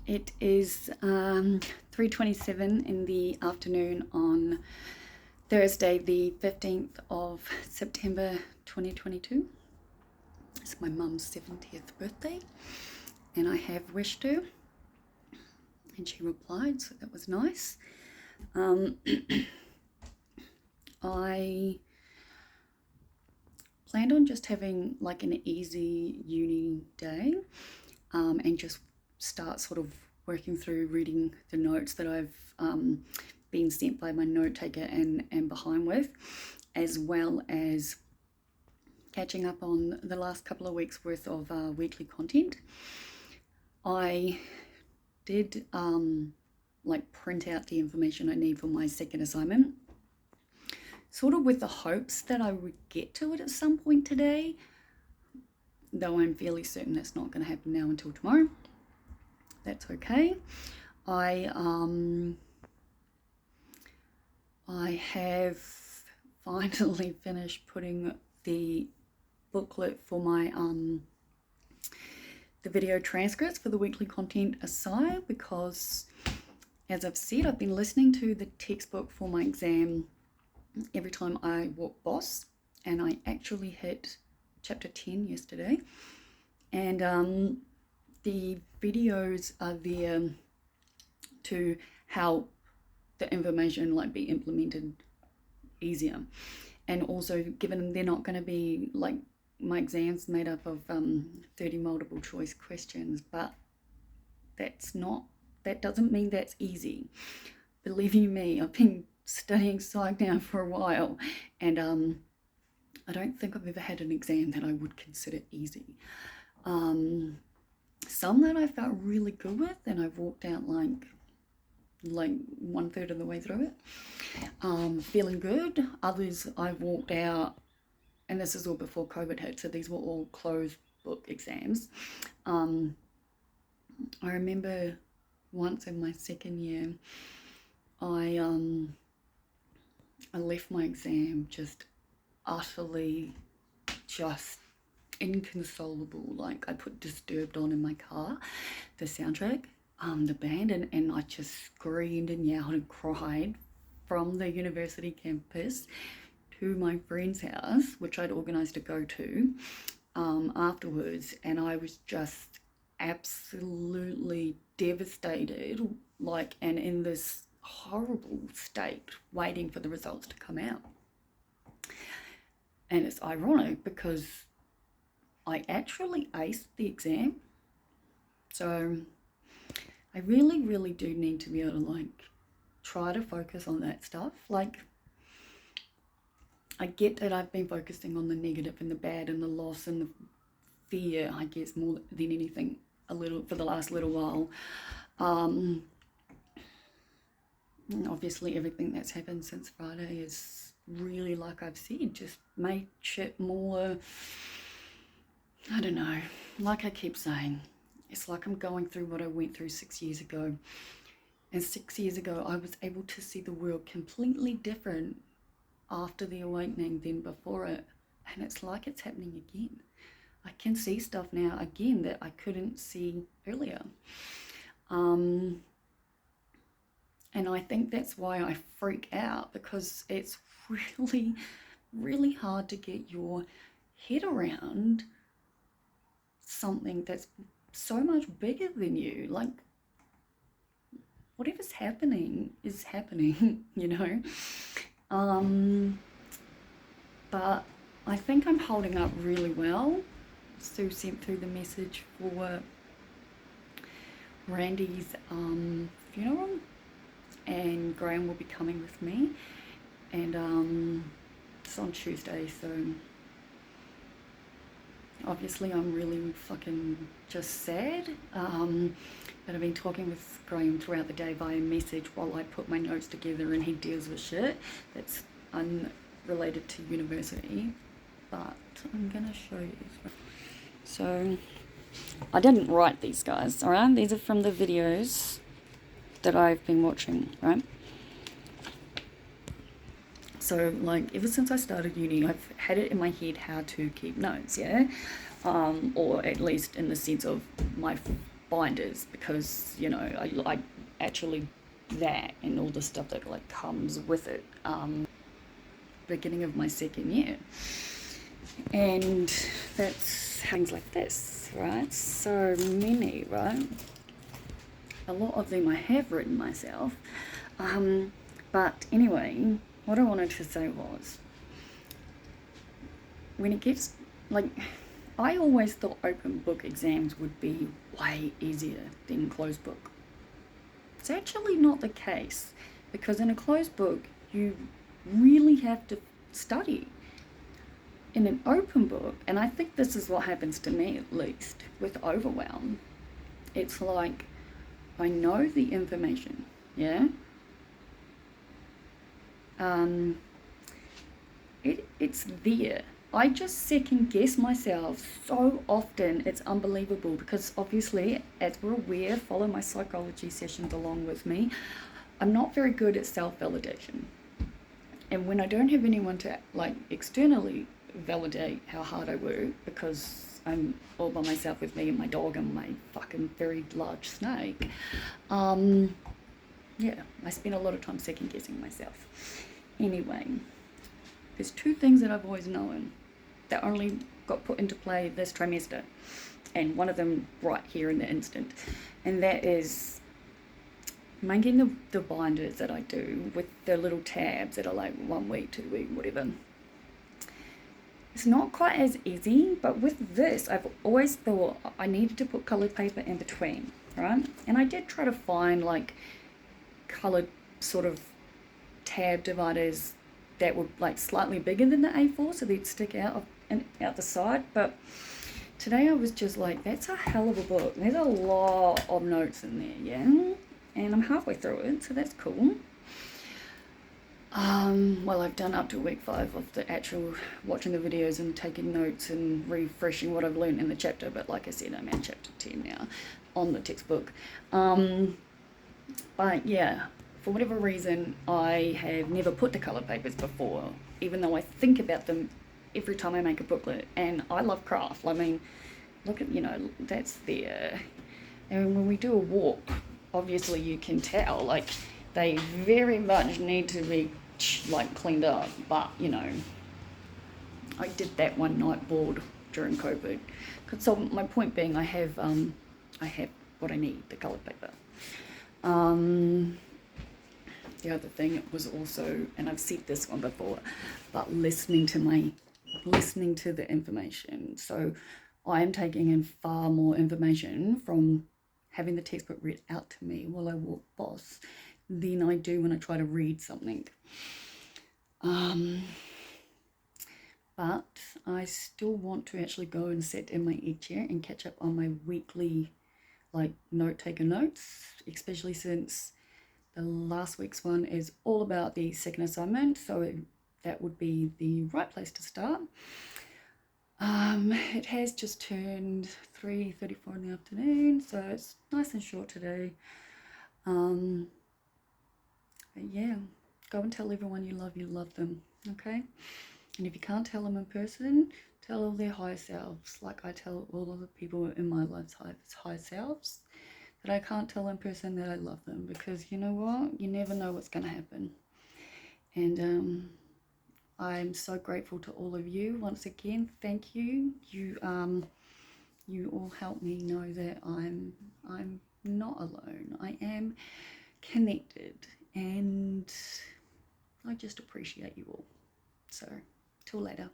It is 3:27 in the afternoon on Thursday, the 15th of September 2022. It's my mum's 70th birthday, and I have wished her, and she replied, so that was nice. I planned on just having like an easy uni day and just start sort of working through reading the notes that I've been sent by my note taker and behind with, as well as catching up on the last couple of weeks worth of weekly content. I did like print out the information I need for my second assignment, sort of with the hopes that I would get to it at some point today, though I'm fairly certain that's not going to happen now until tomorrow. That's okay. I have finally finished putting the booklet for my the video transcripts for the weekly content aside, because as I've said, I've been listening to the textbook for my exam every time I walk boss, and I actually hit chapter 10 yesterday, and the videos are there to help the information like be implemented easier. And also, given they're not going to be like my exams made up of 30 multiple choice questions, but that doesn't mean that's easy. Believe you me, I've been studying psych now for a while, and I don't think I've ever had an exam that I would consider easy. Some that I felt really good with, and I've walked out like 1/3 of the way through it, feeling good. Others I've walked out, and this is all before COVID hit, so these were all closed book exams. I remember once in my second year, I left my exam just utterly just inconsolable. Like, I put Disturbed on in my car, the soundtrack, the band, and I just screamed and yelled and cried from the university campus to my friend's house, which I'd organised to go to afterwards, and I was just absolutely devastated, like, and in this horrible state waiting for the results to come out. And it's ironic because I actually aced the exam, so I really do need to be able to like try to focus on that stuff. Like, I get that I've been focusing on the negative and the bad and the loss and the fear, I guess, more than anything a little for the last little while. Obviously everything that's happened since Friday is really, like I've said, just made shit more, I don't know, like I keep saying, it's like I'm going through what I went through 6 years ago. And 6 years ago, I was able to see the world completely different after the awakening than before it. And it's like it's happening again. I can see stuff now again that I couldn't see earlier. And I think that's why I freak out, because it's really hard to get your head around something that's so much bigger than you. Like, whatever's happening is happening, you know. But I think I'm holding up really well. Sue sent through the message for Randy's funeral, and Graham will be coming with me, and it's on Tuesday, so obviously I'm really fucking just sad, but I've been talking with Graham throughout the day via message while I put my notes together, and he deals with shit that's unrelated to university, but I'm gonna show you. So I didn't write these guys, alright? These are from the videos that I've been watching, right? So, like, ever since I started uni, I've had it in my head how to keep notes, yeah? Or at least in the sense of my binders, because, you know, I like actually that and all the stuff that like comes with it. Beginning of my second year, and that's things like this, right? So many, right? A lot of them I have written myself. But anyway, what I wanted to say was, when it gets, like, I always thought open book exams would be way easier than closed book. It's actually not the case, because in a closed book, you really have to study. In an open book, and I think this is what happens to me at least with overwhelm, it's like I know the information, yeah? It's there. I just second guess myself so often, it's unbelievable, because obviously, as we're aware, follow my psychology sessions along with me, I'm not very good at self-validation. And when I don't have anyone to like externally validate how hard I work, because I'm all by myself with me and my dog and my fucking very large snake, yeah, I spend a lot of time second guessing myself. Anyway, there's two things that I've always known that only got put into play this trimester, and one of them right here in the instant, and that is making the binders that I do with the little tabs that are like 1 week, 2 week, whatever. It's not quite as easy, but with this, I've always thought I needed to put colored paper in between, right? And I did try to find like colored sort of tab dividers that were like slightly bigger than the A4, so they'd stick out out the side. But today I was just like, that's a hell of a book. There's a lot of notes in there, yeah? And I'm halfway through it, so that's cool. Well, I've done up to week 5 of the actual watching the videos and taking notes and refreshing what I've learned in the chapter, but like I said, I'm at chapter 10 now on the textbook. But yeah, for whatever reason, I have never put the colour papers before, even though I think about them every time I make a booklet, and I love craft. I mean, look at, you know, that's there. And when we do a walk, obviously you can tell, like, they very much need to be like cleaned up, but you know, I did that one night board during COVID. So my point being, I have what I need, the colored paper. The other thing was also, and I've said this one before, but listening to the information. So I am taking in far more information from having the textbook read out to me while I walk boss than I do when I try to read something. But I still want to actually go and sit in my e-chair and catch up on my weekly like note-taker notes, especially since the last week's one is all about the second assignment, so that would be the right place to start. It has just turned 3:34 in the afternoon, so it's nice and short today. But yeah, go and tell everyone you love them, okay? And if you can't tell them in person, tell all their higher selves, like I tell all of the people in my life's higher selves, that I can't tell in person that I love them, because you know what? You never know what's going to happen. And I'm so grateful to all of you. Once again, thank you. You all help me know that I'm not alone. I am connected, and I just appreciate you all. So, till later.